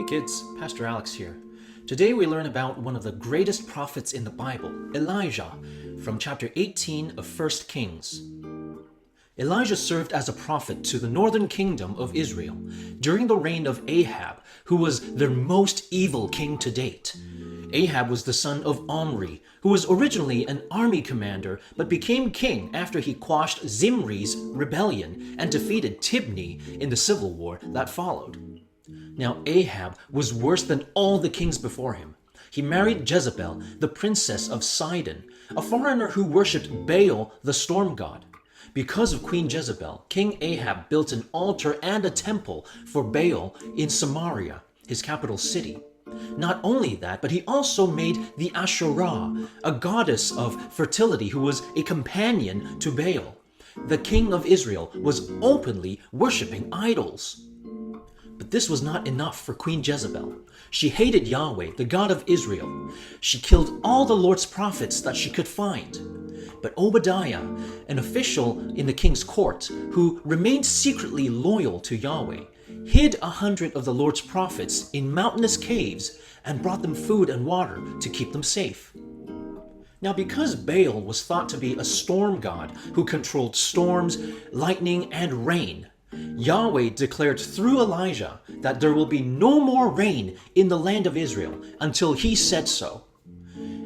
kids, Pastor Alex here. Today we learn about one of the greatest prophets in the Bible, Elijah, from chapter 18 of 1 Kings. Elijah served as a prophet to the northern kingdom of Israel during the reign of Ahab, who was their most evil king to date. Ahab was the son of Omri, who was originally an army commander but became king after he quashed Zimri's rebellion and defeated Tibni in the civil war that followed. Now Ahab was worse than all the kings before him. He married Jezebel, the princess of Sidon, a foreigner who worshipped Baal, the storm god. Because of Queen Jezebel, King Ahab built an altar and a temple for Baal in Samaria, his capital city. Not only that, but he also made the Asherah, a goddess of fertility who was a companion to Baal. The king of Israel was openly worshipping idols. But this was not enough for Queen Jezebel. She hated Yahweh, the God of Israel. She killed all the Lord's prophets that she could find. But Obadiah, an official in the king's court, who remained secretly loyal to Yahweh, hid 100 of the Lord's prophets in mountainous caves and brought them food and water to keep them safe. Now, because Baal was thought to be a storm god who controlled storms, lightning, and rain, Yahweh declared through Elijah that there will be no more rain in the land of Israel until he said so.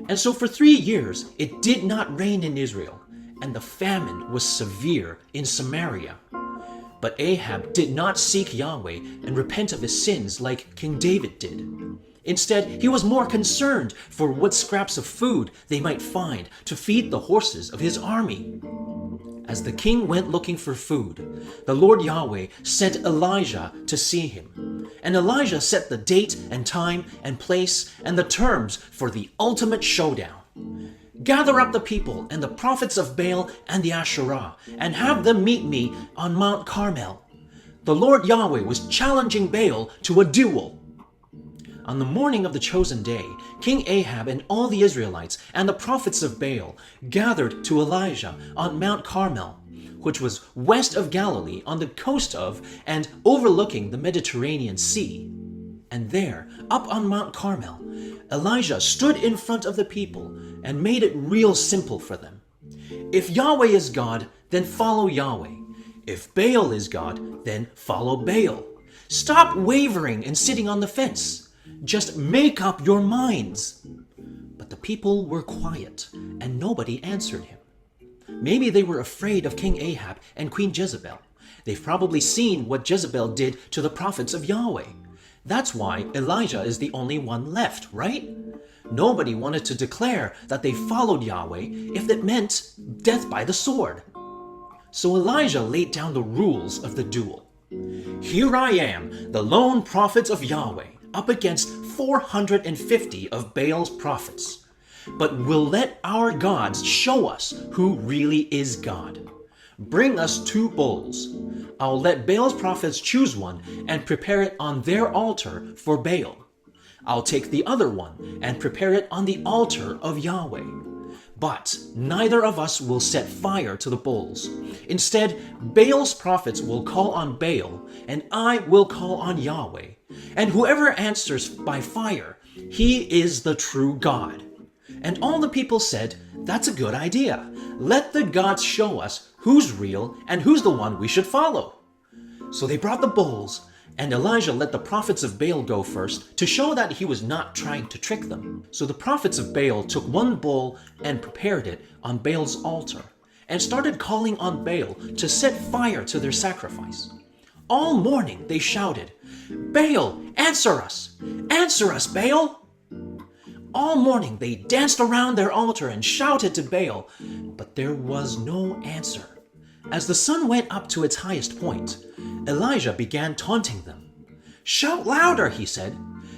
And so for 3 years it did not rain in Israel, and the famine was severe in Samaria. But Ahab did not seek Yahweh and repent of his sins like King David did. Instead, he was more concerned for what scraps of food they might find to feed the horses of his army. As the king went looking for food, the Lord Yahweh sent Elijah to see him. And Elijah set the date and time and place and the terms for the ultimate showdown. Gather up the people and the prophets of Baal and the Asherah, and have them meet me on Mount Carmel. The Lord Yahweh was challenging Baal to a duel. On the morning of the chosen day, King Ahab and all the Israelites and the prophets of Baal gathered to Elijah on Mount Carmel, which was west of Galilee on the coast of and overlooking the Mediterranean Sea. And there, up on Mount Carmel, Elijah stood in front of the people and made it real simple for them. If Yahweh is God, then follow Yahweh. If Baal is God, then follow Baal. Stop wavering and sitting on the fence. Just make up your minds. But the people were quiet, and nobody answered him. Maybe they were afraid of King Ahab and Queen Jezebel. They've probably seen what Jezebel did to the prophets of Yahweh. That's why Elijah is the only one left, right? Nobody wanted to declare that they followed Yahweh if it meant death by the sword. So Elijah laid down the rules of the duel. Here I am, the lone prophet of Yahweh, up against 450 of Baal's prophets. But we'll let our gods show us who really is God. Bring us 2 bulls. I'll let Baal's prophets choose one and prepare it on their altar for Baal. I'll take the other one and prepare it on the altar of Yahweh. But neither of us will set fire to the bulls. Instead, Baal's prophets will call on Baal, and I will call on Yahweh. And whoever answers by fire, he is the true God. And all the people said, that's a good idea. Let the gods show us who's real and who's the one we should follow. So they brought the bulls, and Elijah let the prophets of Baal go first to show that he was not trying to trick them. So the prophets of Baal took 1 bull and prepared it on Baal's altar, and started calling on Baal to set fire to their sacrifice. All morning they shouted, Baal, answer us! Answer us, Baal! All morning they danced around their altar and shouted to Baal, but there was no answer. As the sun went up to its highest point, Elijah began taunting them. Shout louder, he said.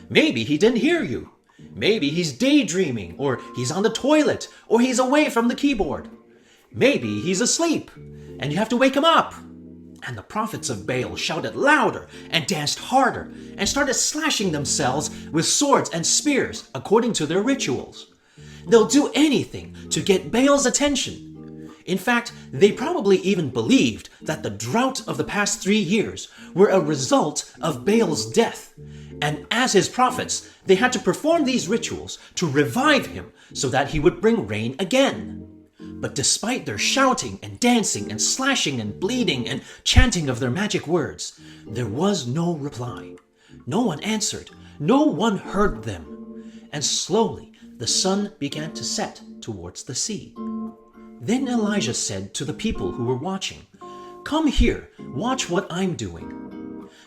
Maybe he didn't hear you. Maybe he's daydreaming, or he's on the toilet, or he's away from the keyboard. Maybe he's asleep, and you have to wake him up. And the prophets of Baal shouted louder and danced harder and started slashing themselves with swords and spears according to their rituals. They'll do anything to get Baal's attention. In fact, they probably even believed that the drought of the past 3 years were a result of Baal's death, And as his prophets, they had to perform these rituals to revive him so that he would bring rain again. But despite their shouting and dancing and slashing and bleeding and chanting of their magic words, there was no reply. No one answered. No one heard them. And slowly the sun began to set towards the sea. Then Elijah said to the people who were watching, "Come here, watch what I'm doing."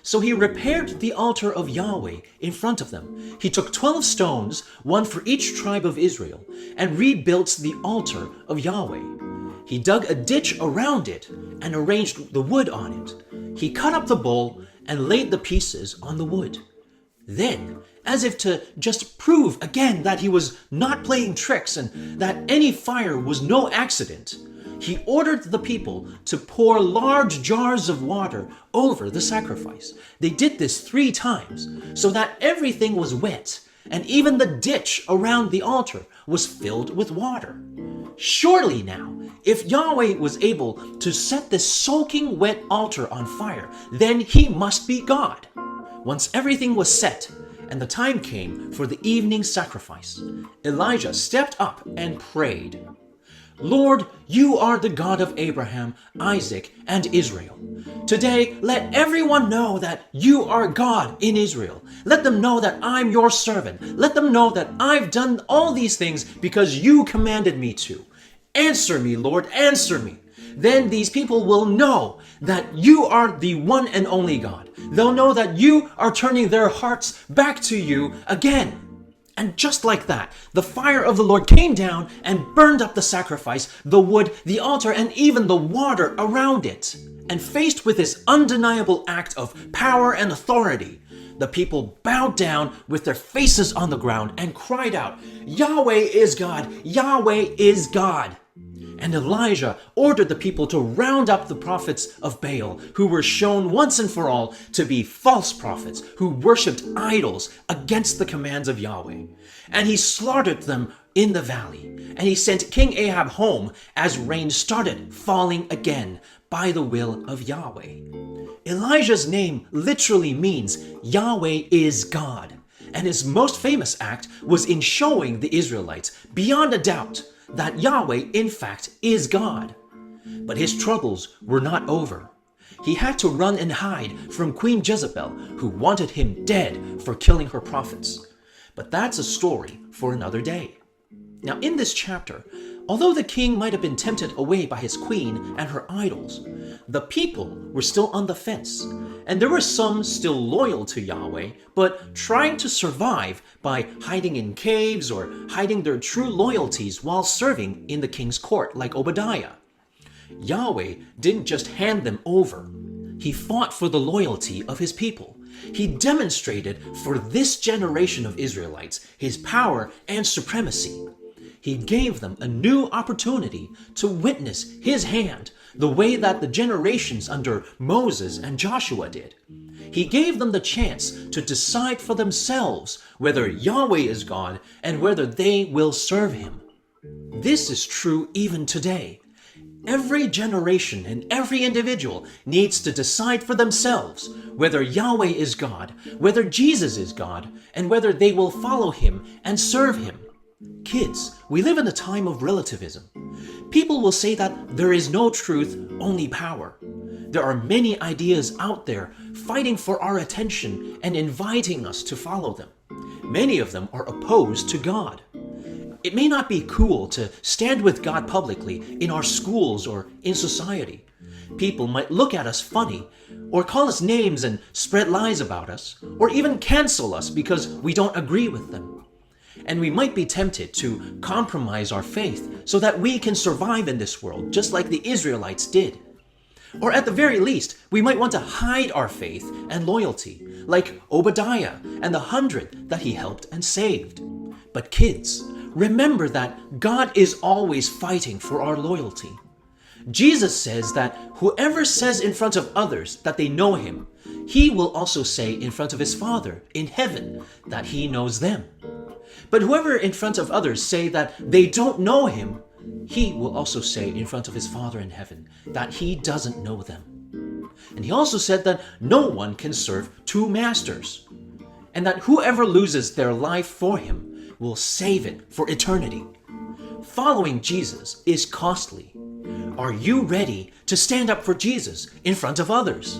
So he repaired the altar of Yahweh in front of them. He took 12 stones, one for each tribe of Israel, and rebuilt the altar of Yahweh. He dug a ditch around it and arranged the wood on it. He cut up the bowl and laid the pieces on the wood. Then, as if to just prove again that he was not playing tricks and that any fire was no accident, he ordered the people to pour large jars of water over the sacrifice. They did this 3 times, so that everything was wet, and even the ditch around the altar was filled with water. Surely now, if Yahweh was able to set this soaking wet altar on fire, then he must be God. Once everything was set, and the time came for the evening sacrifice, Elijah stepped up and prayed. "Lord, you are the God of Abraham, Isaac, and Israel. Today, let everyone know that you are God in Israel. Let them know that I'm your servant. Let them know that I've done all these things because you commanded me to. Answer me, Lord, answer me. Then these people will know that you are the one and only God. They'll know that you are turning their hearts back to you again." And just like that, the fire of the Lord came down and burned up the sacrifice, the wood, the altar, and even the water around it. And faced with this undeniable act of power and authority, the people bowed down with their faces on the ground and cried out, "Yahweh is God! Yahweh is God!" And Elijah ordered the people to round up the prophets of Baal, who were shown once and for all to be false prophets who worshipped idols against the commands of Yahweh. And he slaughtered them in the valley. And he sent King Ahab home as rain started falling again by the will of Yahweh. Elijah's name literally means Yahweh is God. And his most famous act was in showing the Israelites beyond a doubt that Yahweh, in fact, is God. But his troubles were not over. He had to run and hide from Queen Jezebel, who wanted him dead for killing her prophets. But that's a story for another day. Now, in this chapter, although the king might have been tempted away by his queen and her idols, the people were still on the fence, and there were some still loyal to Yahweh, but trying to survive by hiding in caves or hiding their true loyalties while serving in the king's court, like Obadiah. Yahweh didn't just hand them over. He fought for the loyalty of his people. He demonstrated for this generation of Israelites his power and supremacy. He gave them a new opportunity to witness his hand the way that the generations under Moses and Joshua did. He gave them the chance to decide for themselves whether Yahweh is God and whether they will serve him. This is true even today. Every generation and every individual needs to decide for themselves whether Yahweh is God, whether Jesus is God, and whether they will follow him and serve him. Kids, we live in a time of relativism. People will say that there is no truth, only power. There are many ideas out there fighting for our attention and inviting us to follow them. Many of them are opposed to God. It may not be cool to stand with God publicly in our schools or in society. People might look at us funny, or call us names and spread lies about us, or even cancel us because we don't agree with them. And we might be tempted to compromise our faith so that we can survive in this world, just like the Israelites did. Or at the very least, we might want to hide our faith and loyalty, like Obadiah and the 100 that he helped and saved. But kids, remember that God is always fighting for our loyalty. Jesus says that whoever says in front of others that they know him, he will also say in front of his Father in heaven that he knows them. But whoever in front of others say that they don't know him, he will also say in front of his Father in heaven that he doesn't know them. And he also said that no one can serve 2 masters. and that whoever loses their life for him will save it for eternity. Following Jesus is costly. Are you ready to stand up for Jesus in front of others?